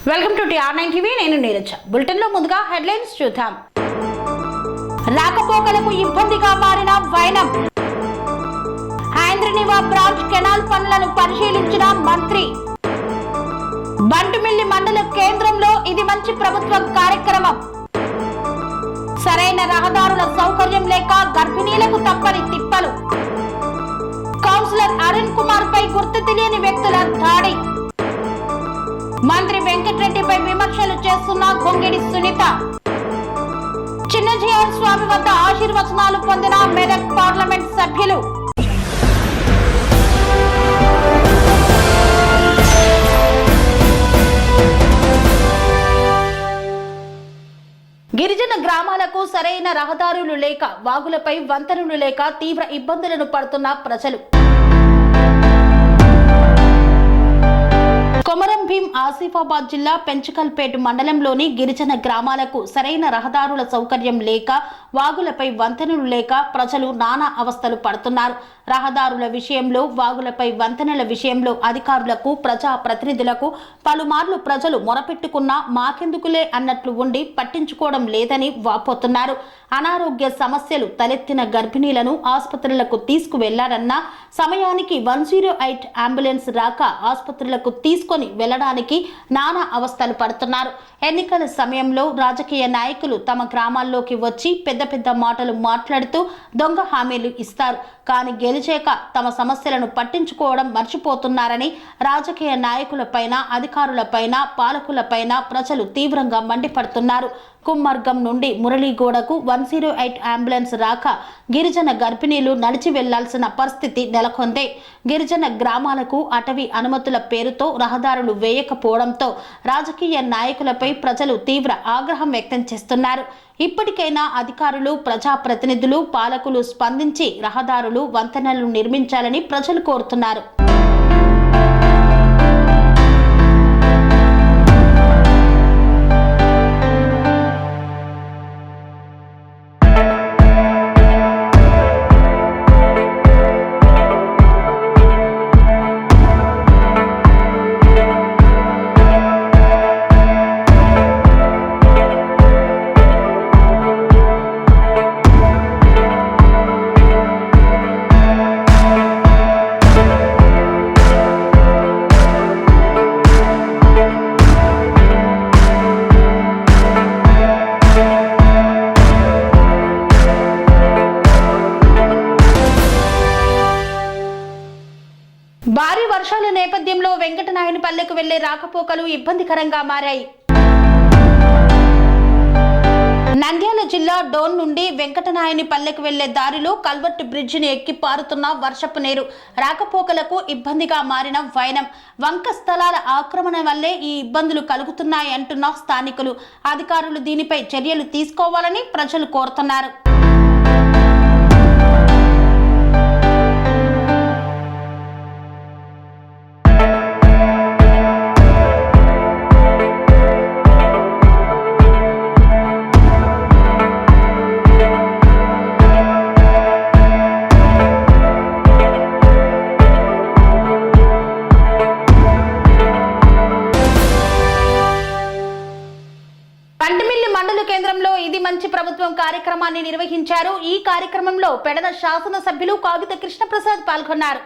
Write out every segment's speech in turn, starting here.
Welcome to TR9 TV. నేను Neeraja. Bulletin లో ముందుగా హెడ్లైన్స్ చూద్దాం. రాకపోకలకు ఇబ్బందిగా మారిన వైనం. హైంద్రనివా బ్రాంచ్ కెనాల్ పనులను పరిశీలించిన మంత్రి. బంటుమిల్లి మండల కేంద్రంలో ఇది మంచి ప్రభుత్వం కార్యక్రమం. సరైన రహదారుల సౌకర్యం లేక గర్భిణీలకు తప్పని తిప్పలు. కౌన్సిలర్ అరుణ్ కుమార్ పై గుర్తు తెలియని వ్యక్తుల దాడి. మంత్రి వెంకటరెడ్డిపై విమర్శలు చేస్తున్న గొంగిడి సునీత. చిన్నజీవన్ స్వామి వద్ద ఆశీర్వచనాలు పొందిన మెదక్ పార్లమెంట్ సభ్యులు. గిరిజన గ్రామాలకు సరైన రహదారులు లేక, వాగులపై వంతెనలు లేక తీవ్ర ఇబ్బందులను పడుతున్న ప్రజలు. కొమరం భీం ఆసిఫాబాద్ జిల్లా పెంచకల్పేట మండలంలోని గిరిజన గ్రామాలకు సరైన రహదారుల సౌకర్యం లేక, వాగులపై వంతెనలు లేక ప్రజలు నానా అవస్థలు పడుతున్నారు. రహదారుల విషయంలో, వాగులపై వంతెనల విషయంలో అధికారులకు, ప్రజా ప్రతినిధులకు పలుమార్లు ప్రజలు మొరపెట్టుకున్నా మాకెందుకులే అన్నట్లు ఉండి పట్టించుకోవడం లేదని వాపోతున్నారు. అనారోగ్య సమస్యలు తలెత్తిన గర్భిణీలను ఆసుపత్రులకు తీసుకువెళ్లారన్నా సమయానికి 108 అంబులెన్స్ రాక ఆసుపత్రులకు తీసుకొని వెళ్లడానికి నానా అవస్థలు పడుతున్నారు. ఎన్నికల సమయంలో రాజకీయ నాయకులు తమ గ్రామాల్లోకి వచ్చి పెద్ద పెద్ద మాటలు మాట్లాడుతూ దొంగ హామీలు ఇస్తారు. కానీ గెలిచాక తమ సమస్యలను పట్టించుకోవడం మర్చిపోతున్నారని రాజకీయ నాయకులపైన, అధికారులపైన, పాలకులపైన ప్రజలు తీవ్రంగా మండిపడుతున్నారు. కుమ్మర్గం నుండి మురళీగూడకు 108 అంబులెన్స్ రాక గిరిజన గర్భిణీలు నడిచి వెళ్లాల్సిన పరిస్థితి నెలకొంది. గిరిజన గ్రామాలకు అటవీ అనుమతుల పేరుతో రహదారులు వేయకపోవడంతో రాజకీయ నాయకులపై ప్రజలు తీవ్ర ఆగ్రహం వ్యక్తం చేస్తున్నారు. ఇప్పటికైనా అధికారులు, ప్రజాప్రతినిధులు, పాలకులు స్పందించి రహదారులు, వంతెనలు నిర్మించాలని ప్రజలు కోరుతున్నారు. భారీ వర్షాల నేపథ్యంలో వెంకటనాయనిపల్లెకు వెళ్లే రాకపోకలు ఇబ్బందికరంగా మారాయి. నంద్యాల జిల్లా డోన్ నుండి వెంకటనాయనిపల్లెకు వెళ్లే దారిలో కల్వర్ట్ బ్రిడ్జిని ఎక్కి పారుతున్న వర్షపు నీరు రాకపోకలకు ఇబ్బందిగా మారిన వైనం. వంక స్థలాల ఆక్రమణ వల్లే ఈ ఇబ్బందులు కలుగుతున్నాయంటున్న స్థానికులు. అధికారులు దీనిపై చర్యలు తీసుకోవాలని ప్రజలు కోరుతున్నారు. బంటుమిల్లి మండల కేంద్రంలో ఇది మంచి ప్రభుత్వం కార్యక్రమాన్ని నిర్వహించారు. ఈ కార్యక్రమంలో పెడన శాసనసభ్యులు కాగిత కృష్ణప్రసాద్ పాల్గొన్నారు.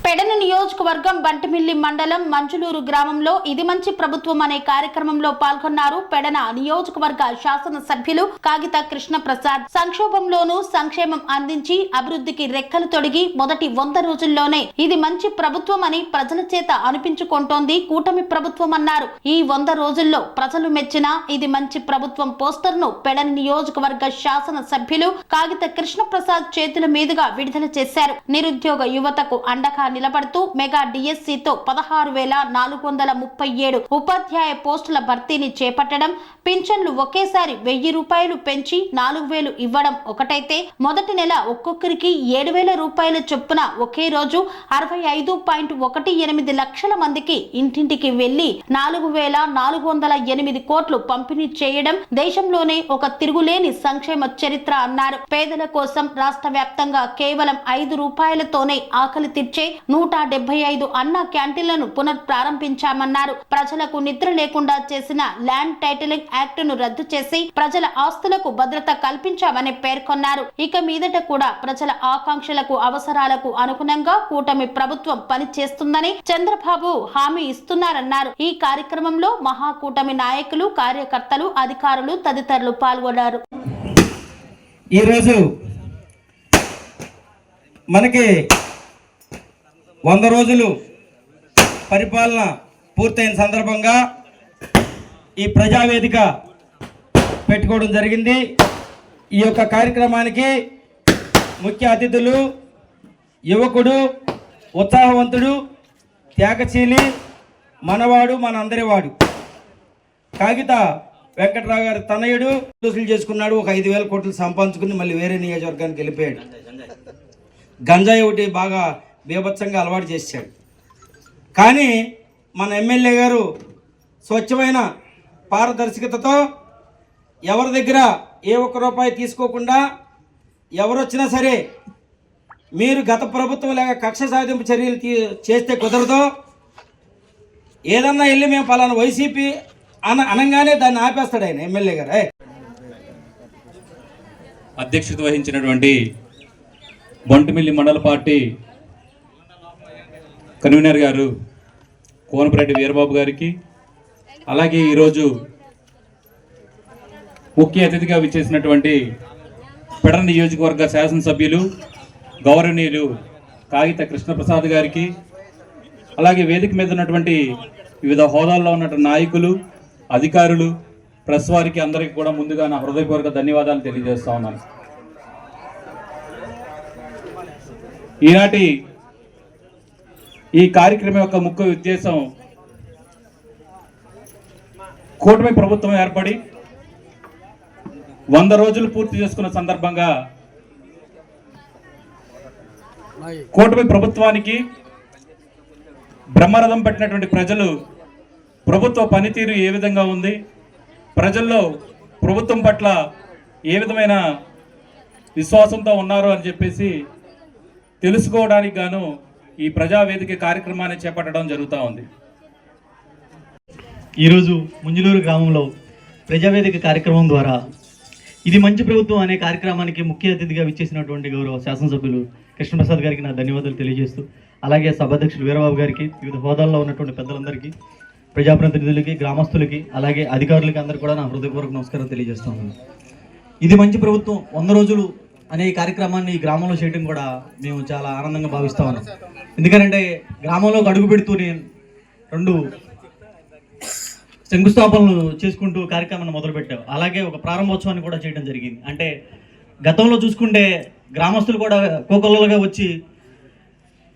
పెడన నియోజకవర్గం బంటుమిల్లి మండలం మంజులూరు గ్రామంలో ఇది మంచి ప్రభుత్వం అనే కార్యక్రమంలో పాల్గొన్నారు. పెడన నియోజకవర్గ శాసనసభ్యులు కాగిత కృష్ణప్రసాద్. సంక్షోభంలోనూ సంక్షేమం అందించి అభివృద్ధికి రెక్కలు తొడిగి మొదటి 100 రోజుల్లోనే ఇది మంచి ప్రభుత్వం అని ప్రజల చేత అనిపించుకుంటోంది కూటమి ప్రభుత్వం అన్నారు. ఈ 100 రోజుల్లో ప్రజలు మెచ్చిన ఇది మంచి ప్రభుత్వం పోస్టర్ ను పెడన నియోజకవర్గ శాసనసభ్యులు కాగిత కృష్ణప్రసాద్ చేతుల మీదుగా విడుదల చేశారు. నిరుద్యోగ యువతకు అండగా నిలబడుతూ మెగా డిఎస్సితో 16,437 ఉపాధ్యాయ పోస్టుల భర్తీని చేపట్టడం, పింఛన్లు ఒకేసారి 1000 రూపాయలు పెంచి 4,000 ఇవ్వడం ఒకటైతే మొదటి నెల ఒక్కొక్కరికి 7,000 రూపాయల చొప్పున ఒకే రోజు 65.18 లక్షల మందికి ఇంటింటికి వెళ్లి 4,408 కోట్లు పంపిణీ చేయడం దేశంలోనే ఒక తిరుగులేని సంక్షేమ చరిత్ర అన్నారు. పేదల కోసం రాష్ట్ర వ్యాప్తంగా కేవలం 5 రూపాయలతోనే ఆకలి తీర్చే 175 అన్న క్యాంటీన్లను పునఃప్రారంభించామన్నారు. ప్రజలకు నిద్ర లేకుండా చేసిన ల్యాండ్ టైటిలింగ్ యాక్ట్ ను రద్దు చేసి ప్రజల ఆస్తులకు భద్రత కల్పించామని పేర్కొన్నారు. ఇక మీదట కూడా ప్రజల ఆకాంక్షలకు అవసరాలకు అనుగుణంగా కూటమి ప్రభుత్వం పనిచేస్తుందని చంద్రబాబు హామీ ఇస్తున్నారన్నారు. ఈ కార్యక్రమంలో మహాకూటమి నాయకులు, కార్యకర్తలు, అధికారులు తదితరులు పాల్గొన్నారు. ఈరోజు మనకి 100 రోజులు పరిపాలన పూర్తయిన సందర్భంగా ఈ ప్రజావేదిక పెట్టుకోవడం జరిగింది. ఈ యొక్క కార్యక్రమానికి ముఖ్య అతిథులు యువకుడు, ఉత్సాహవంతుడు, త్యాగశీలి, మనవాడు, మనందరివాడు కాగిత వెంకట్రావు గారి తనయుడు వసూలు చేసుకున్నాడు. ఒక 5,000 కోట్లు సంపాదించుకుని మళ్ళీ వేరే నియోజకవర్గానికి వెళ్ళిపోయాడు. గంజాయి ఒకటి బాగా బీభత్సంగా అలవాటు చేశాడు. కానీ మన ఎమ్మెల్యే గారు స్వచ్ఛమైన పారదర్శకతతో ఎవరి దగ్గర ఏ ఒక్క రూపాయి తీసుకోకుండా ఎవరు వచ్చినా సరే మీరు గత ప్రభుత్వం లేక కక్ష సాధింపు చర్యలు చేస్తే కుదరదో, ఏదన్నా వెళ్ళి మేము పలానా వైసీపీ అనగానే దాన్ని ఆపేస్తాడు ఆయన ఎమ్మెల్యే గారు. అధ్యక్షత వహించినటువంటి బొంటిమిల్లి మండల పార్టీ కన్వీనర్ గారు కోనపరెడ్డి వీరబాబు గారికి, అలాగే ఈరోజు ముఖ్య అతిథిగా విచ్చేసినటువంటి పెడర నియోజకవర్గ శాసనసభ్యులు గౌరవనీయులు కాగిత కృష్ణప్రసాద్ గారికి, అలాగే వేదిక మీద ఉన్నటువంటి వివిధ హోదాల్లో ఉన్నటువంటి నాయకులు, అధికారులు, ప్రెస్ వారికి అందరికీ కూడా ముందుగా నా హృదయపూర్వక ధన్యవాదాలు తెలియజేస్తా ఉన్నాను. ఈనాటి ఈ కార్యక్రమం యొక్క ముఖ్య ఉద్దేశం కూటమి ప్రభుత్వం ఏర్పడి 100 రోజులు పూర్తి చేసుకున్న సందర్భంగా కూటమి ప్రభుత్వానికి బ్రహ్మరథం పట్టినటువంటి ప్రజలు ప్రభుత్వ పనితీరు ఏ విధంగా ఉంది, ప్రజల్లో ప్రభుత్వం పట్ల ఏ విధమైన విశ్వాసంతో ఉన్నారు అని చెప్పేసి తెలుసుకోవడానికి గాను ఈ ప్రజావేదిక కార్యక్రమాన్ని చేపట్టడం జరుగుతూ ఉంది. ఈరోజు ముంజులూరు గ్రామంలో ప్రజావేదిక కార్యక్రమం ద్వారా ఇది మంచి ప్రభుత్వం అనే కార్యక్రమానికి ముఖ్య అతిథిగా విచ్చేసినటువంటి గౌరవ శాసనసభ్యులు కృష్ణప్రసాద్ గారికి నా ధన్యవాదాలు తెలియజేస్తూ, అలాగే సభాధ్యక్షులు వీరబాబు గారికి, వివిధ హోదాల్లో ఉన్నటువంటి పెద్దలందరికీ, ప్రజాప్రతినిధులకి, గ్రామస్తులకి, అలాగే అధికారులకి అందరికీ కూడా నా హృదయపూర్వక నమస్కారం తెలియజేస్తున్నాను. ఇది మంచి ప్రభుత్వం 100 రోజులు అనే ఈ కార్యక్రమాన్ని ఈ గ్రామంలో చేయడం కూడా మేము చాలా ఆనందంగా భావిస్తా ఉన్నాం. ఎందుకంటే గ్రామంలోకి అడుగు పెడుతూ నేను 2 శంకుస్థాపనలు చేసుకుంటూ కార్యక్రమాన్ని మొదలుపెట్టాం. అలాగే ఒక ప్రారంభోత్సవాన్ని కూడా చేయడం జరిగింది. అంటే గతంలో చూసుకుంటే గ్రామస్తులు కూడా కోకొల్లలుగా వచ్చి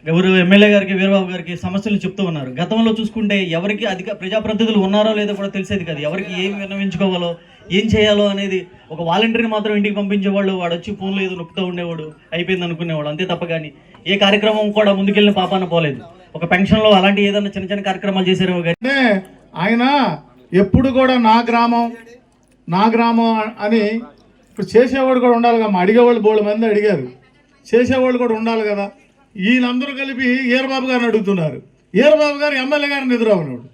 ఎవరు ఎమ్మెల్యే గారికి, వీరబాబు గారికి సమస్యలు చెప్తూ ఉన్నారు. గతంలో చూసుకుంటే ఎవరికి ప్రజాప్రతినిధులు ఉన్నారో లేదో కూడా తెలిసేది కాదు. ఎవరికి ఏం విన్నవించుకోవాలో, ఏం చేయాలో అనేది ఒక వాలంటీర్ని మాత్రం ఇంటికి పంపించేవాళ్ళు. వాడు వచ్చి ఫోన్లో ఏదో నొక్కుతూ ఉండేవాడు, అయిపోయింది అనుకునేవాడు. అంతే తప్ప కానీ ఏ కార్యక్రమం కూడా ముందుకెళ్ళిన పాపాన పోలేదు. ఒక పెన్షన్లో అలాంటి ఏదైనా చిన్న చిన్న కార్యక్రమాలు చేశారు. కానీ ఆయన ఎప్పుడు కూడా నా గ్రామం అని ఇప్పుడు చేసేవాడు కూడా ఉండాలి కదా. అడిగేవాళ్ళు బోళ్ళ మంది అడిగారు, చేసేవాళ్ళు కూడా ఉండాలి కదా. వీళ్ళందరూ కలిపి ఈరబాబు గారిని అడుగుతున్నారు. ఈరబాబు గారు ఎమ్మెల్యే గారిని ఎదురవున్నాడు.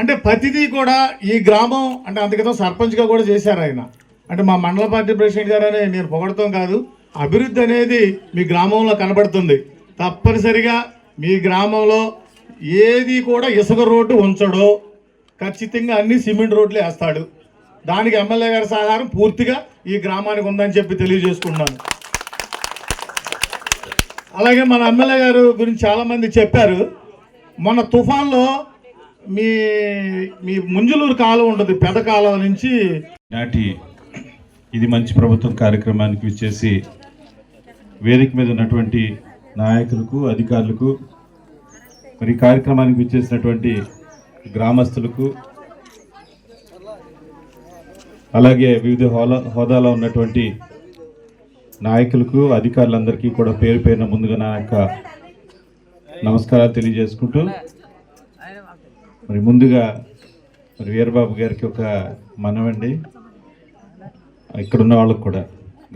అంటే ప్రతిదీ కూడా ఈ గ్రామం అంటే అంతకితం సర్పంచ్గా కూడా చేశారు ఆయన. అంటే మా మండల పార్టీ ప్రెసిడెంట్ గారనే నేను పొగడతాం కాదు, అభివృద్ధి అనేది మీ గ్రామంలో కనబడుతుంది. తప్పనిసరిగా మీ గ్రామంలో ఏది కూడా ఇసుక రోడ్డు ఉంచడో, ఖచ్చితంగా అన్ని సిమెంట్ రోడ్లు వేస్తాడు. దానికి ఎమ్మెల్యే గారి సహకారం పూర్తిగా ఈ గ్రామానికి ఉందని చెప్పి తెలియజేసుకుంటున్నాను. అలాగే మన ఎమ్మెల్యే గారు గురించి చాలామంది చెప్పారు. మొన్న తుఫాన్లో మీ ముంజులూరు కాలువ ఉంటుంది, పెద్ద కాలువ నుంచి నాటి ఇది మంచి ప్రభుత్వం కార్యక్రమానికి విచ్చేసి వేదిక మీద ఉన్నటువంటి నాయకులకు, అధికారులకు, మరి కార్యక్రమానికి విచ్చేసినటువంటి గ్రామస్తులకు, అలాగే వివిధ హోదాలో ఉన్నటువంటి నాయకులకు, అధికారులందరికీ కూడా పేరు పేరున ముందుగా నా యొక్క నమస్కారాలు తెలియజేసుకుంటూ, మరి ముందుగా మరి వీరబాబు గారికి ఒక మనవండి, ఇక్కడున్న వాళ్ళకు కూడా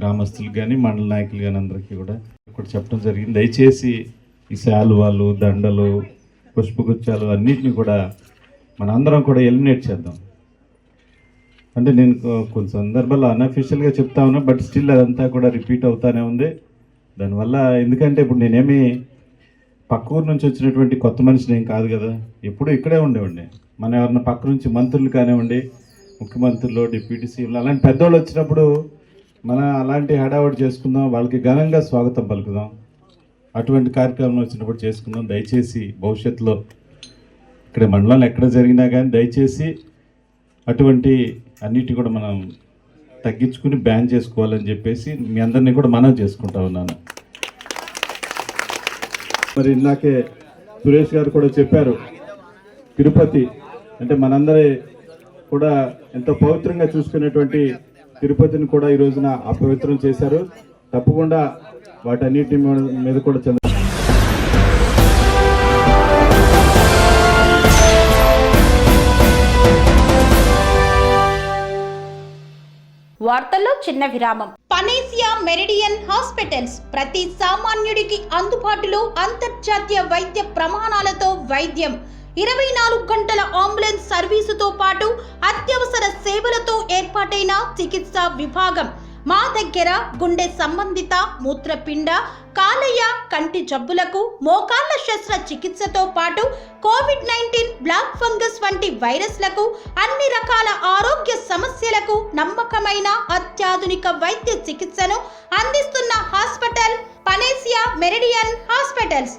గ్రామస్తులకు కానీ మండల నాయకులు కానీ అందరికీ కూడా చెప్పడం జరిగింది. దయచేసి ఈ శాలువాలు, దండలు, పుష్పగుచ్చాలు అన్నిటిని కూడా మనందరం కూడా ఎలిమినేట్ చేద్దాం. అంటే నేను కొన్ని సందర్భాల్లో అన్అఫీషియల్గా చెప్తా ఉన్నా, బట్ స్టిల్ అదంతా కూడా రిపీట్ అవుతానే ఉంది. దానివల్ల ఎందుకంటే ఇప్పుడు నేనేమి పక్క ఊరు నుంచి వచ్చినటువంటి కొత్త మనిషిని ఏం కాదు కదా, ఎప్పుడు ఇక్కడే ఉండేవాడిని. మన ఎవరన్నా పక్క నుంచి మంత్రులు కానివ్వండి, ముఖ్యమంత్రులు, డిప్యూటీ సీఎంలు అలాంటి పెద్దవాళ్ళు వచ్చినప్పుడు మనం అలాంటి హడావుడి చేసుకుందాం, వాళ్ళకి ఘనంగా స్వాగతం పలుకుదాం. అటువంటి కార్యక్రమం వచ్చినప్పుడు చేసుకుందాం. దయచేసి భవిష్యత్తులో ఇక్కడ మండలంలో ఎక్కడ జరిగినా కానీ దయచేసి అటువంటి అన్నిటి కూడా మనం తగ్గించుకుని బ్యాన్ చేసుకోవాలని చెప్పేసి మీ అందరినీ కూడా మనవి చేసుకుంటా ఉన్నాను. మరి ఇందాకే సురేష్ గారు కూడా చెప్పారు, తిరుపతి అంటే మనందరి కూడా ఎంతో పవిత్రంగా చూసుకునేటువంటి తిరుపతిని కూడా ఈ రోజున అపవిత్రం చేశారు. తప్పకుండా వాటన్నిటి మీద కూడా వార్తల్లో చిన్న విరామం. పనేసియా మెరిడియన్ హాస్పిటల్స్ ప్రతి సామాన్యుడికి అందుబాటులో అంతర్జాతీయ వైద్య ప్రమాణాలతో వైద్యం, 24 గంటల అంబులెన్స్ సర్వీసుతో పాటు అత్యవసర సేవలతో ఏర్పాటైన చికిత్సా విభాగం. మా దగ్గర గుండె సంబంధిత, మూత్రపిండ, కాలేయ, కంటి జబ్బులకు, మోకాళ్ల శస్త్రచికిత్సతో పాటు కోవిడ్-19, బ్లాక్ ఫంగస్ వంటి వైరస్లకు, అన్ని రకాల ఆరోగ్య సమస్యలకు నమ్మకమైన అత్యాధునిక వైద్య చికిత్సను అందిస్తున్న హాస్పిటల్ పనేసియా మెరిడియన్ హాస్పిటల్స్.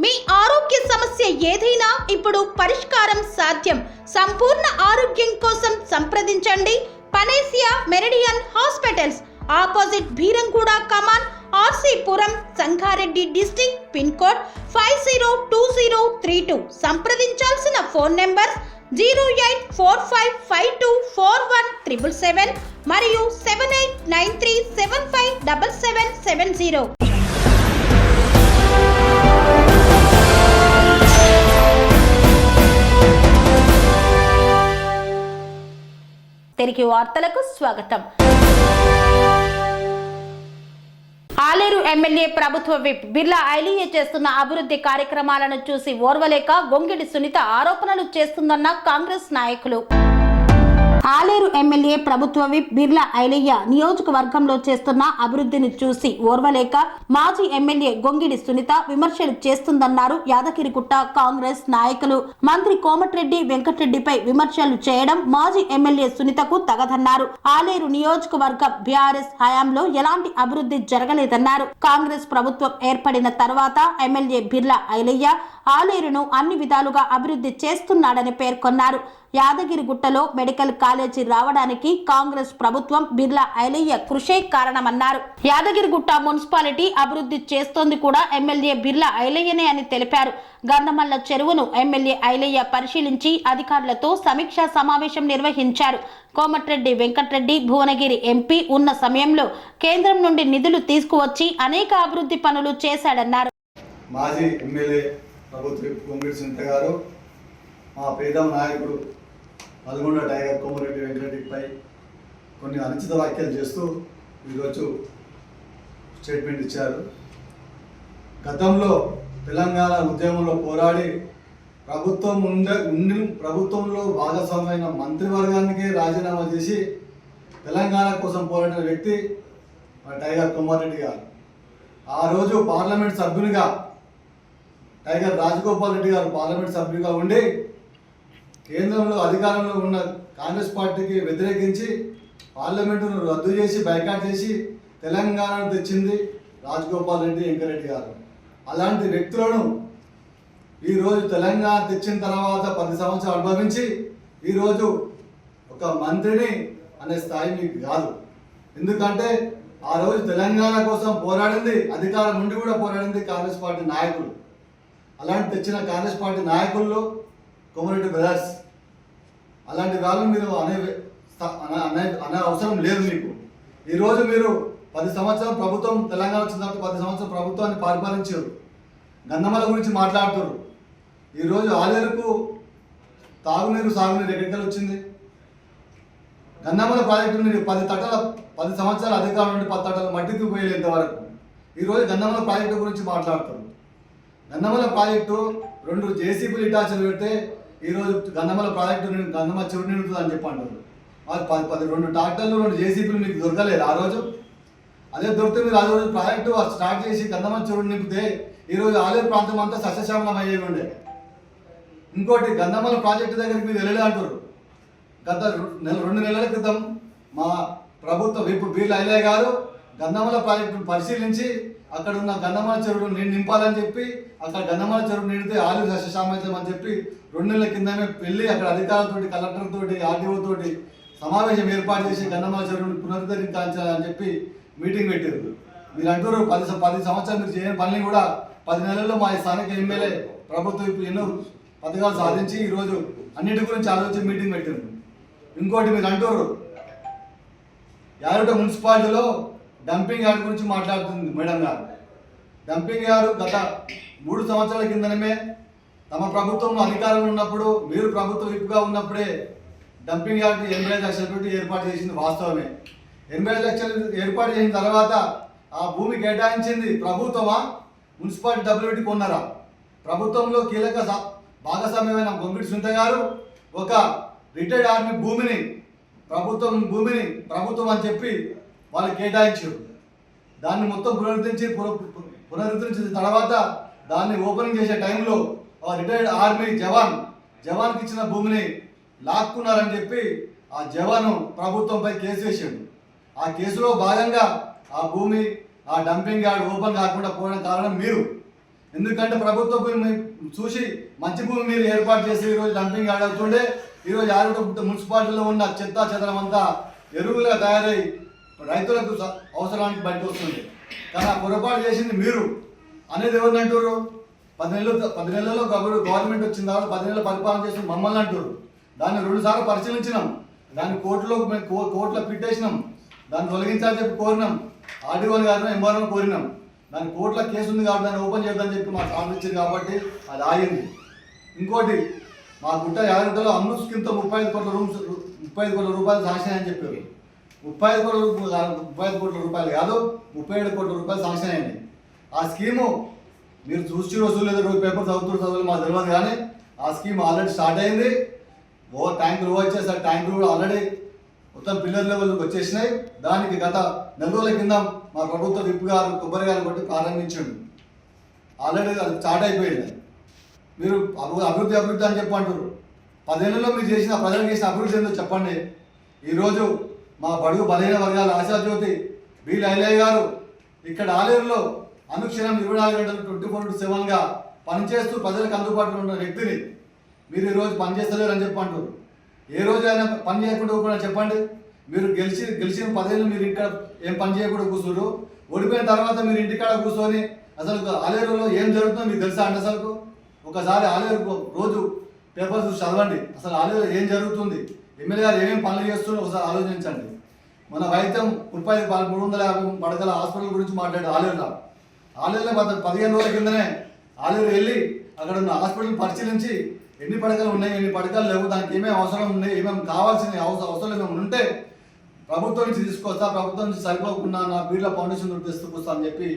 మీ ఆరోగ్య సమస్య ఏదైనా ఇప్పుడు పరిష్కారం సాధ్యం. సంపూర్ణ ఆరోగ్యం కోసం సంప్రదించండి Panacea Meridian Hospitals, opposite Bheeramguda Kaman, RCPuram, Sangareddy district, pin code 502032. సంప్రదించాల్సిన ఫోన్ నెంబర్ 0845524177 మరియు 7893757770. తిరిగి వార్తలకు స్వాగతం. ఆలేరు ఎమ్మెల్యే ప్రభుత్వ విప్ బిర్లా ఐలయ్య చేస్తున్న అభివృద్ధి కార్యక్రమాలను చూసి ఓర్వలేక గొంగిడి సునీత ఆరోపణలు చేస్తుందన్న కాంగ్రెస్ నాయకులు. ఆలేరు ఎమ్మెల్యే ప్రభుత్వ విప్ బిర్లా ఐలయ్య నియోజకవర్గంలో చేస్తున్న అభివృద్ధిని చూసి ఓర్వలేక మాజీ ఎమ్మెల్యే గొంగిడి సునీత విమర్శలు చేస్తుందన్నారు యాదగిరిగుట్ట కాంగ్రెస్ నాయకులు. మంత్రి కోమటిరెడ్డి వెంకటరెడ్డిపై విమర్శలు చేయడం మాజీ ఎమ్మెల్యే సునీతకు తగదన్నారు. ఆలేరు నియోజకవర్గం బీఆర్ఎస్ హయాంలో ఎలాంటి అభివృద్ధి జరగలేదన్నారు. కాంగ్రెస్ ప్రభుత్వం ఏర్పడిన తర్వాత ఎమ్మెల్యే బిర్లా ఐలయ్య ఆలేరును అన్ని విధాలుగా అభివృద్ధి చేస్తున్నాడని పేర్కొన్నారు. యాదగిరిగుట్టలో మెడికల్ కాలేజీ రావడానికి కాంగ్రెస్ ప్రభుత్వం బిర్లా ఐలయ్య కృషే కారణమన్నారు. యాదగిరిగుట్ట మున్సిపాలిటీ అభివృద్ధి చేస్తోంది కూడా ఎమ్మెల్యే బిర్లా ఐలయ్యనే అని తెలిపారు. గంధమల్ల చెరువును ఎమ్మెల్యే ఐలయ్య పరిశీలించి అధికారులతో సమీక్షా సమావేశం నిర్వహించారు. కోమటిరెడ్డి వెంకటరెడ్డి భువనగిరి ఎంపీ ఉన్న సమయంలో కేంద్రం నుండి నిధులు తీసుకువచ్చి అనేక అభివృద్ధి పనులు చేశాడన్నారు. మాజీ ఎమ్మెల్యే ప్రభుత్వ గొంగిడి సునీత గారు మా ప్రీతమ నాయకుడు నల్గొండ టైగర్ కోమటిరెడ్డి వెంకటరెడ్డిపై కొన్ని అనుచిత వ్యాఖ్యలు చేస్తూ ఈరోజు స్టేట్మెంట్ ఇచ్చారు. గతంలో తెలంగాణ ఉద్యమంలో పోరాడి ప్రభుత్వంలో భాగస్వామైన మంత్రివర్గానికే రాజీనామా చేసి తెలంగాణ కోసం పోరాడిన వ్యక్తి టైగర్ కోమటిరెడ్డి గారు. ఆ రోజు పార్లమెంట్ సభ్యునిగా టైగర్ రాజగోపాల్ రెడ్డి గారు పార్లమెంట్ సభ్యుడిగా ఉండి కేంద్రంలో అధికారంలో ఉన్న కాంగ్రెస్ పార్టీకి వ్యతిరేకించి పార్లమెంటును రద్దు చేసి బైకాట్ చేసి తెలంగాణను తెచ్చింది రాజగోపాల్ రెడ్డి వెంకరెడ్డి గారు. అలాంటి వ్యక్తులను ఈరోజు తెలంగాణ తెచ్చిన తర్వాత 10 సంవత్సరాలు అనుభవించి ఈరోజు ఒక మంత్రిని అనే స్థాయి మీకు కాదు. ఎందుకంటే ఆ రోజు తెలంగాణ కోసం పోరాడింది, అధికారం నుండి కూడా పోరాడింది కాంగ్రెస్ పార్టీ నాయకులు. అలాంటి తెచ్చిన కాంగ్రెస్ పార్టీ నాయకుల్లో కోమటిరెడ్డి బ్రదర్స్. అలాంటి వాళ్ళు మీరు అనే అవసరం లేదు మీకు. ఈరోజు మీరు 10 సంవత్సరాలు ప్రభుత్వం తెలంగాణ వచ్చిన తర్వాత 10 సంవత్సరాలు ప్రభుత్వాన్ని పరిపాలించారు. గంధమల గురించి మాట్లాడుతారు. ఈరోజు ఆలేరుకు తాగునీరు సాగునీరు ఎక్కడికి వచ్చింది? గంధమల ప్రాజెక్టు మీరు 10 సంవత్సరాల అధికారం నుండి 10 తట్టలు మట్టికి పోయేది ఇంతవరకు. ఈరోజు గంధమల ప్రాజెక్టు గురించి మాట్లాడుతారు. గంధమల ప్రాజెక్టు 2 జేసీబీలు ఇటాచలు పెడితే ఈరోజు గంధమల ప్రాజెక్టు గంధమల చెరువు నిండుతుంది అని చెప్పి అంటారు. 2 ట్రాక్టర్లు 2 జేసీబీలు మీకు దొరకలేదు ఆ రోజు. అదే దొరికితే మీరు ఆ రోజు ప్రాజెక్టు స్టార్ట్ చేసి గంధమల చెరువు నింపితే ఈరోజు ఆలేరు ప్రాంతం అంతా సస్యశ్యామలం అయ్యేది ఉండే. ఇంకోటి గంధమల ప్రాజెక్టు దగ్గరికి మీరు వెళ్ళలే అంటారు. గత 2 నెలల క్రితం మా ప్రభుత్వ విప్ బీర్ల ఐలయ్య గారు గంధమల ప్రాజెక్టును పరిశీలించి అక్కడ ఉన్న గంధమల చెరువును నింపాలని చెప్పి అక్కడ గంధమల చెరువు నిండితే ఆలేరు సస్యశ్యామలం అని చెప్పి 2 నెలల కిందనే వెళ్ళి అక్కడ అధికారులతోటి కలెక్టర్ తోటి ఆర్టీఓ తోటి సమావేశం ఏర్పాటు చేసి గంధమల చెరువును పునరుద్ధరించాలని చెప్పి మీటింగ్ పెట్టారు. మీరు అంటారు 10 సంవత్సరాలు మీరు చేయని పనులు కూడా 10 నెలల్లో మా స్థానిక ఎమ్మెల్యే ప్రభుత్వం ఎన్నో పథకాలు సాధించి ఈరోజు అన్నిటి గురించి ఆలోచించి మీటింగ్ పెట్టారు. ఇంకోటి మీరు అంటారు యాదగిరిగుట్ట మున్సిపాలిటీలో డంపింగ్ యార్డ్ గురించి మాట్లాడుతుంది మేడం గారు. డంపింగ్ యార్డ్ గత 3 సంవత్సరాల కిందనే తమ ప్రభుత్వంలో అధికారంలో ఉన్నప్పుడు మీరు ప్రభుత్వ విప్గా ఉన్నప్పుడే డంపింగ్ యార్డ్ 85 లక్షల పెట్టి ఏర్పాటు చేసింది వాస్తవమే. 85 లక్షలు ఏర్పాటు చేసిన తర్వాత ఆ భూమి కేటాయించింది ప్రభుత్వమా మున్సిపాలిటీ డబ్బులు పెట్టి కొన్నారా? ప్రభుత్వంలో కీలక భాగస్వామ్యమైన గొంగిడి సునీత గారు ఒక రిటైర్డ్ ఆర్మీ భూమిని ప్రభుత్వం అని చెప్పి వాళ్ళు కేటాయించారు. దాన్ని మొత్తం పునరుద్ధరించిన తర్వాత దాన్ని ఓపెనింగ్ చేసే టైంలో రిటైర్డ్ ఆర్మీ జవాన్కి ఇచ్చిన భూమిని లాక్కున్నారని చెప్పి ఆ జవాను ప్రభుత్వంపై కేసు వేసాడు. ఆ కేసులో భాగంగా ఆ భూమి ఆ డంపింగ్ యార్డ్ ఓపెన్ కాకుండా పోవడం కారణం మీరు. ఎందుకంటే ప్రభుత్వ భూమి చూసి మంచి భూమి మీరు ఏర్పాటు చేసి ఈరోజు డంపింగ్ యార్డ్ అవుతుండే ఈరోజు యాదగిరిగుట్ట మున్సిపాలిటీలో ఉన్న చెత్తా చెదరం అంతా ఎరువులుగా తయారై రైతులకు అవసరానికి బయటకు వస్తుంది. కానీ ఆ పొరపాటు చేసింది మీరు అనేది ఎవరిని అంటారు? 10 నెలల్లో గవర్నమెంట్ వచ్చిన తర్వాత 10 నెలలు పరిపాలన చేసిన మమ్మల్ని అంటారు. దాన్ని 2 సార్లు పరిశీలించినాం. దాన్ని కోర్టులో పిట్టేసినాం. దాన్ని తొలగించాలని చెప్పి కోరినాం. ఆర్డీఓ గారిని ఎంఆర్ఓ కోరినాం. దాని కోర్టులో కేసు ఉంది కాబట్టి దాన్ని ఓపెన్ చేద్దామని చెప్పి మాకు ఆర్డర్ ఇచ్చింది కాబట్టి అది ఆగింది. ఇంకోటి మా గుట్ట యాదగిరిగుట్టలో అమృత్ స్కీమ్తో 35 కోట్ల రూపాయలు శాంక్షన్ అని చెప్పారు. 35 కోట్ల రూపాయలు కాదు 37 కోట్ల రూపాయలు శాంక్షన్ అయ్యింది. ఆ స్కీము మీరు రోజు లేదా రోజు పేపర్ చదువులు మాకు తెలియదు కానీ ఆ స్కీమ్ ఆల్రెడీ స్టార్ట్ అయింది. ట్యాంకులు వచ్చేసారి ట్యాంకులు కూడా ఆల్రెడీ మొత్తం పిల్లర్ లెవెల్కి వచ్చేసినాయి. దానికి గత 4 రోజుల కింద మా ప్రభుత్వ విప్ గారు కొబ్బరి గారు కొట్టి ప్రారంభించండి. ఆల్రెడీ అది స్టార్ట్ అయిపోయింది. మీరు అభివృద్ధి అని చెప్పి అంటారు. 10 ఏళ్లలో మీరు ప్రజలకు చేసిన అభివృద్ధి ఏందో చెప్పండి. ఈరోజు మా బడుగు బలహీన వర్గాల ఆశాజ్యోతి బీర్ల ఐలయ్య గారు ఇక్కడ ఆలేరులో అనుక్షణం 24 గంటలు 24/7గా పనిచేస్తూ ప్రజలకు అందుబాటులో ఉన్న వ్యక్తిని మీరు ఈరోజు పనిచేస్తలేరు అని చెప్పి అంటారు. ఏ రోజు అయినా పని చేయకుండా కూడా చెప్పండి. మీరు గెలిచిన 10 ఏళ్ళు మీరు ఇక్కడ ఏం పని చేయకుండా కూర్చున్నారు. ఓడిపోయిన తర్వాత మీరు ఇంటికాడ కూర్చొని అసలు ఆలేరులో ఏం జరుగుతుందో మీకు తెలుసా అండి? అసలు ఒకసారి ఆలేరు రోజు పేపర్ చూసి చదవండి. అసలు ఆలేరు ఏం జరుగుతుంది, ఎమ్మెల్యే గారు ఏమేమి పనులు చేస్తున్నారో ఒకసారి ఆలోచించండి. మన వైద్యం 350 పడకల హాస్పిటల్ గురించి మాట్లాడే ఆలేరులో 15 రోజుల కిందనే ఆలేరు వెళ్ళి అక్కడ ఉన్న హాస్పిటల్ పరిశీలించి ఎన్ని పడకలు ఉన్నాయి, ఎన్ని పడకలు లేవు, దానికి ఏమేమి అవసరం ఉన్నాయి, ఏమేమి కావాల్సిన అవసరం ఏమేమి ఉంటే ప్రభుత్వం నుంచి తీసుకొస్తా, ప్రభుత్వం నుంచి సరిపోకుండా నా బీర్ల ఫౌండేషన్ తీసుకొస్తా అని చెప్పి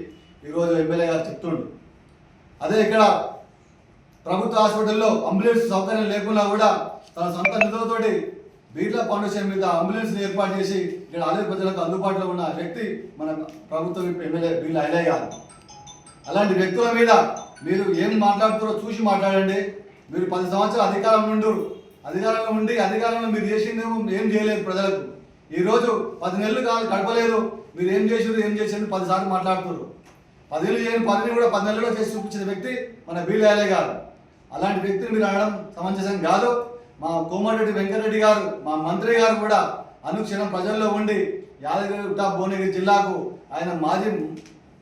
ఈరోజు ఎమ్మెల్యే గారు చెప్తుండు. అదే ఇక్కడ ప్రభుత్వ హాస్పిటల్లో అంబులెన్స్ సౌకర్యం లేకున్నా కూడా తన సొంత నిధులతోటి బీర్ల ఫౌండేషన్ మీద అంబులెన్స్ ఏర్పాటు చేసి ఇక్కడ ఆలేరు ప్రజలకు అందుబాటులో ఉన్న వ్యక్తి మన ప్రభుత్వం ఎమ్మెల్యే బీర్ల ఐలయ్య గారు. అలాంటి వ్యక్తుల మీద మీరు ఏం మాట్లాడుతారో చూసి మాట్లాడండి. మీరు 10 సంవత్సరాలు అధికారంలో మీరు చేసింది ఏం చేయలేదు ప్రజలకు. ఈరోజు 10 నెలలు గడపలేదు. మీరు ఏం చేసింది 10 సార్లు మాట్లాడుతున్నారు. 10 ఏళ్ళు చేయని పనిని కూడా 10 నెలల్లో చేసి చూపించిన వ్యక్తి మన బీర్ల ఐలయ్య గారు. అలాంటి వ్యక్తిని మీరు అనడం సమంజసం కాదు. మా కోమటిరెడ్డి వెంకటరెడ్డి గారు మా మంత్రి గారు కూడా అనుక్షణం ప్రజల్లో ఉండి యాదగిరిగుట్ట భువనగిరి జిల్లాకు ఆయన మాజీ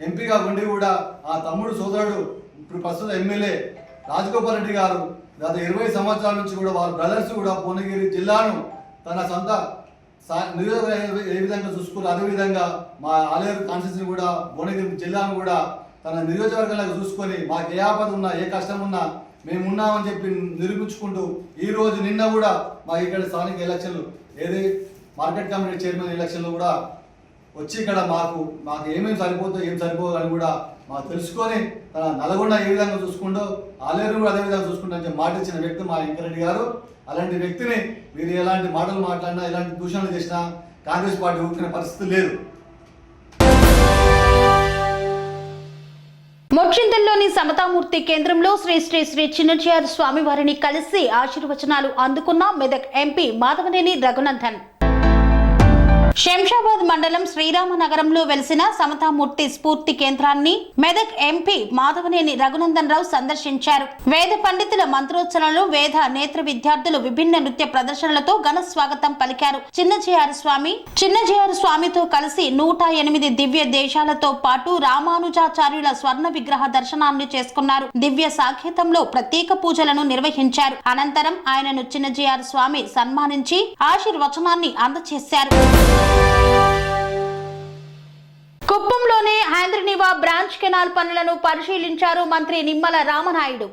ఎంపీగా ఉండి కూడా ఆ తమ్ముడు సోదరుడు ఇప్పుడు ప్రస్తుత ఎమ్మెల్యే రాజగోపాల్ రెడ్డి గారు గత 20 సంవత్సరాల నుంచి కూడా వాళ్ళ బ్రదర్స్ కూడా భువనగిరి జిల్లాను తన సొంత నియోజకవర్గం ఏ విధంగా చూసుకున్నారు అదేవిధంగా మా ఆలేరు కాన్స్టిట్యూన్సీ కూడా భువనగిరి జిల్లాను కూడా తన నియోజకవర్గంలో చూసుకొని మాకు ఏ ఆపద ఉన్నా ఏ కష్టం ఉన్నా మేము ఉన్నామని చెప్పి నిరూపించుకుంటూ ఈరోజు నిన్న కూడా మాకు ఇక్కడ స్థానిక ఎలక్షన్లు ఏది మార్కెట్ కమిటీ చైర్మన్ ఎలక్షన్లో కూడా వచ్చి ఇక్కడ మాకు ఏమేమి సరిపోతుందో ఏం సరిపోదు అని కూడా మాకు తెలుసుకొని తన నల్గొండ ఏ విధంగా చూసుకుంటూ ఆలేరు కూడా అదే విధంగా చూసుకుంటూ అని మాట ఇచ్చిన వ్యక్తి మా వెంకరెడ్డి గారు. అలాంటి వ్యక్తిని మీరు ఎలాంటి మాటలు మాట్లాడినా ఎలాంటి దూషణలు చేసినా కాంగ్రెస్ పార్టీ ఊరుకునే పరిస్థితి లేదు. మోక్షింతల్లోని సమతామూర్తి కేంద్రంలో శ్రీ శ్రీ శ్రీ చిన్నజీఆర్ స్వామివారిని కలిసి ఆశీర్వచనాలు అందుకున్న మెదక్ ఎంపీ మాధవనేని రఘునందన్. శంషాబాద్ మండలం శ్రీరామనగరంలో వెలిసిన సమతామూర్తి స్ఫూర్తి కేంద్రాన్ని మెదక్ ఎంపీ మాధవనేని రఘునందన్ రావు సందర్శించారు. వేద పండితుల మంత్రోచ్చరణలు, వేద నేత్ర విద్యార్థులు విభిన్న నృత్య ప్రదర్శనలతో ఘన స్వాగతం పలికారు. చిన్నజీఆర్ స్వామితో కలిసి 108 దివ్య దేశాలతో పాటు రామానుజాచార్యుల స్వర్ణ విగ్రహ దర్శనాన్ని చేసుకున్నారు. దివ్య సాకేతంలో ప్రత్యేక పూజలను నిర్వహించారు. అనంతరం ఆయనను చిన్నజీఆర్ స్వామి సన్మానించి ఆశీర్వచనాన్ని అందజేశారు. కుప్పంలోని హైంద్రనీవా బ్రాంచ్ కెనాల్ పనులను పరిశీలించారు మంత్రి నిమ్మల రామనాయుడు.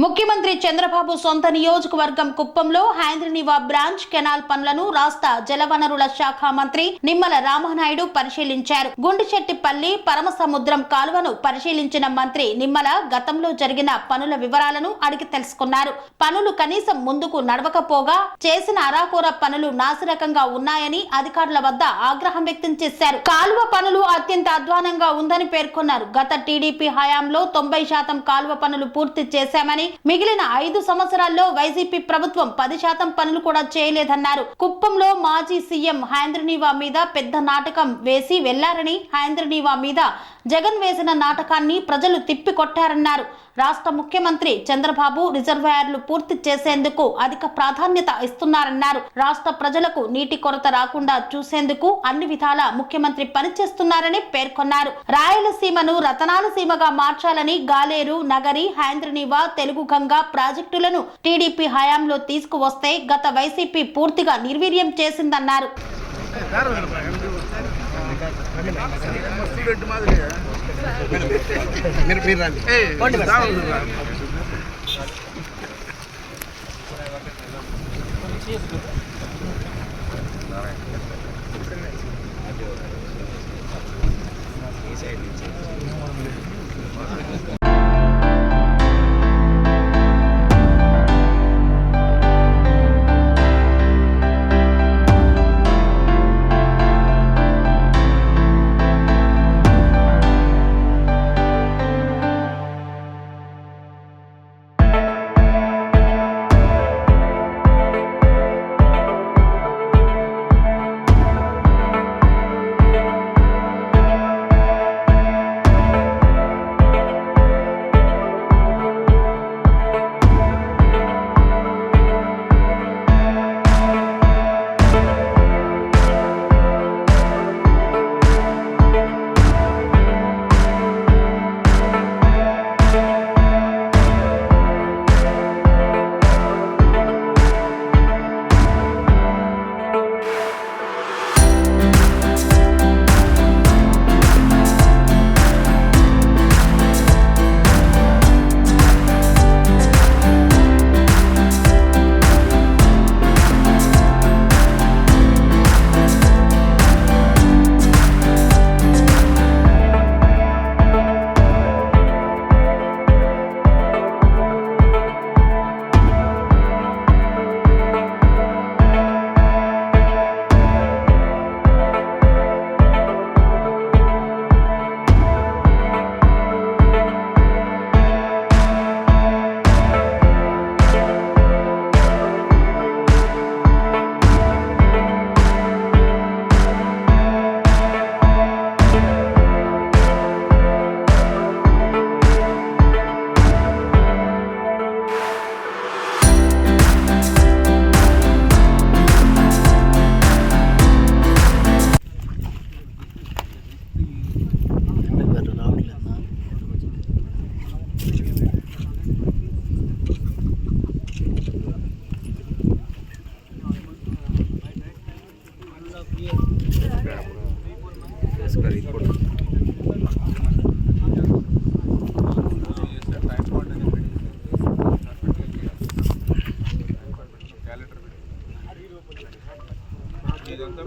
ముఖ్యమంత్రి చంద్రబాబు సొంత నియోజకవర్గం కుప్పంలో హైంద్రనీవా బ్రాంచ్ కెనాల్ పనులను రాష్ట్ర జలవనరుల శాఖ మంత్రి నిమ్మల రామనాయుడు పరిశీలించారు. గుండిచెట్టిపల్లి పరమసముద్రం కాలువను పరిశీలించిన మంత్రి నిమ్మల గతంలో జరిగిన పనుల వివరాలను అడిగి తెలుసుకున్నారు. పనులు కనీసం ముందుకు నడవకపోగా చేసిన అరాకొర పనులు నాసిరకంగా ఉన్నాయని అధికారుల వద్ద ఆగ్రహం వ్యక్తం చేశారు. కాలువ పనులు అత్యంత అధ్వానంగా ఉందని పేర్కొన్నారు. గత టీడీపీ హయాంలో 90% కాలువ పనులు పూర్తి చేశామని, మిగిలిన 5 సంవత్సరాల్లో వైసీపీ ప్రభుత్వం 10% పనులు కూడా చేయలేదన్నారు. కుప్పంలో మాజీ సీఎం హైంద్రనీవా మీద పెద్ద నాటకం వేసి వెళ్లారని, హైంద్రనీవా మీద జగన్ వేసిన నాటకాన్ని ప్రజలు తిప్పికొట్టారన్నారు. రాష్ట్ర ముఖ్యమంత్రి చంద్రబాబు రిజర్వాయర్లు పూర్తి చేసేందుకు అధిక ప్రాధాన్యత ఇస్తున్నారన్నారు. రాష్ట్ర ప్రజలకు నీటి కొరత రాకుండా చూసేందుకు అన్ని విధాలా ముఖ్యమంత్రి పనిచేస్తున్నారని పేర్కొన్నారు. రాయలసీమను రతనాల సీమగా మార్చాలని గాలేరు, నగరి, హైంద్రనీవా, తెలుగు గంగా ప్రాజెక్టులను టీడీపీ హయాంలో తీసుకువస్తే గత వైసీపీ పూర్తిగా నిర్వీర్యం చేసిందన్నారు. ఇదంతా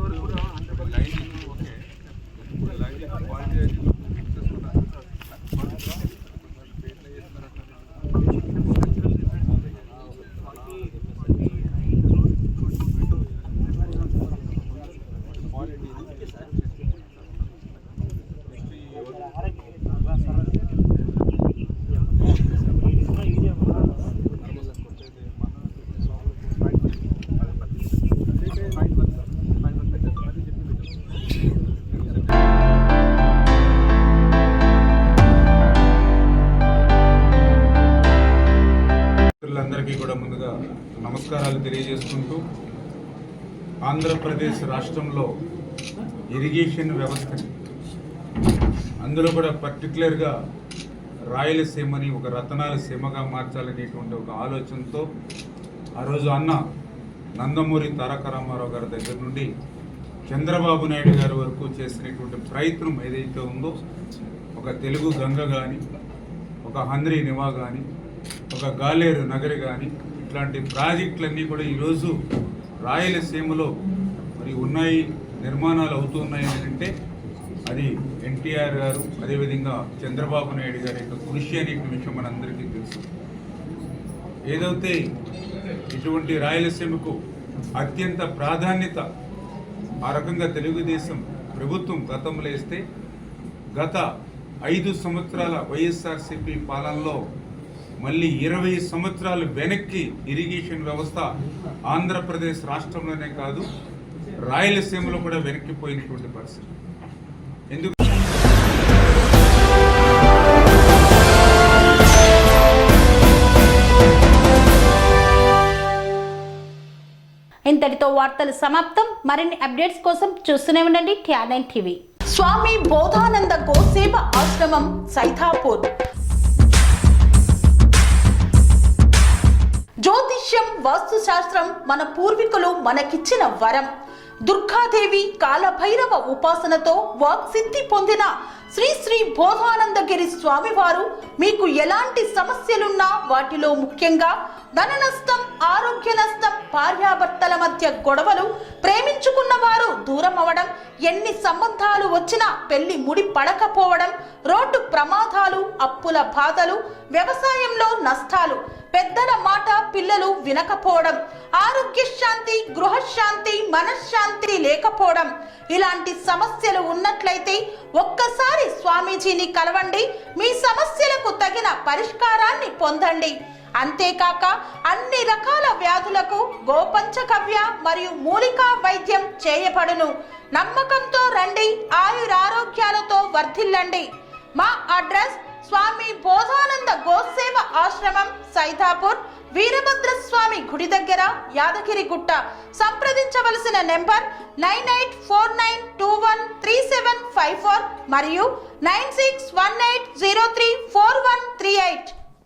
నమస్కారాలు తెలియజేసుకుంటూ ఆంధ్రప్రదేశ్ రాష్ట్రంలో ఇరిగేషన్ వ్యవస్థని, అందులో కూడా పర్టికులర్గా రాయలసీమని ఒక రతనాల సీమగా మార్చాలనేటువంటి ఒక ఆలోచనతో ఆ రోజు అన్న నందమూరి తారక రామారావు గారి దగ్గర నుండి చంద్రబాబు నాయుడు గారి వరకు చేసినటువంటి ప్రయత్నం ఏదైతే ఉందో, ఒక తెలుగు గంగ కానీ, ఒక హంద్రీ నివా కానీ, ఒక గాలేరు నగరి కానీ, ఇట్లాంటి ప్రాజెక్టులన్నీ కూడా ఈరోజు రాయలసీమలో మరి ఉన్నాయి, నిర్మాణాలు అవుతున్నాయి అని అంటే అది ఎన్టీఆర్ గారు, అదేవిధంగా చంద్రబాబు నాయుడు గారి యొక్క కృషి అనే విషయం మనందరికీ తెలుసు. ఏదైతే ఇటువంటి రాయలసీమకు అత్యంత ప్రాధాన్యత ఆ రకంగా తెలుగుదేశం ప్రభుత్వం గతంలో ఇస్తే, గత 5 సంవత్సరాల వైఎస్ఆర్సీపీ పాలనలో మళ్ళీ 20 సంవత్సరాలు వెనక్కి ఇరిగేషన్ వ్యవస్థ ఆంధ్రప్రదేశ్ రాష్ట్రంలోనే కాదు రాయలసీమలో కూడా వెనక్కిపోయినటువంటి పరిస్థితి. ఎందుకు ఇంతటితో వార్తలు సమాప్తం. మరిన్ని అప్డేట్స్ కోసం చూస్తూనే ఉండండి TR9 టీవీ. స్వామి బోధానంద గోసేవ ఆశ్రమం సైథాపూర్. జ్యోతిష్యం, వాస్తుశాస్త్రం మన పూర్వీకులు మనకిచ్చిన వరం. దుర్గాదేవి, కాలభైరవ ఉపాసనతో వాక్సిద్ధి పొందిన శ్రీ శ్రీ బోధానందగిరి స్వామివారు మీకు ఎలాంటి సమస్యలున్నా, వాటిలో ముఖ్యంగా ధన నష్టం, ఆరోగ్య నష్టం, భార్యాభర్తల మధ్య గొడవలు, ప్రేమించుకున్న వారు దూరం అవడం, ఎన్ని సంబంధాలు వచ్చినా పెళ్లి ముడి పడకపోవడం, రోడ్డు ప్రమాదాలు, అప్పుల బాధలు, వ్యవసాయంలో నష్టాలు, పెద్దల మాట పిల్లలు వినకపోవడం, ఆరోగ్య శాంతి, గృహశాంతి, మనశ్శాంతి లేకపోవడం, ఇలాంటి సమస్యలు ఉన్నట్లయితే ఒక్కసారి స్వామీజీని కలవండి. మీ సమస్యలకు తగిన పరిష్కారాన్ని పొందండి. అంతేకాక అన్ని రకాల వ్యాధులకు గోపంచగవ్య మరియు మూలికా వైద్యం చేయబడును. నమ్మకంతో రండి, ఆయురారోగ్యాలతో వర్ధిల్లండి. మా అడ్రస్ స్వామి బోధానంద గోసేవ ఆశ్రమం, సైథాపూర్, వీరభద్రస్వామి గుడి దగ్గర, యాదగిరిగుట్ట. సంప్రదించవలసిన నెంబర్ 9849213754 మరియు 9618034138.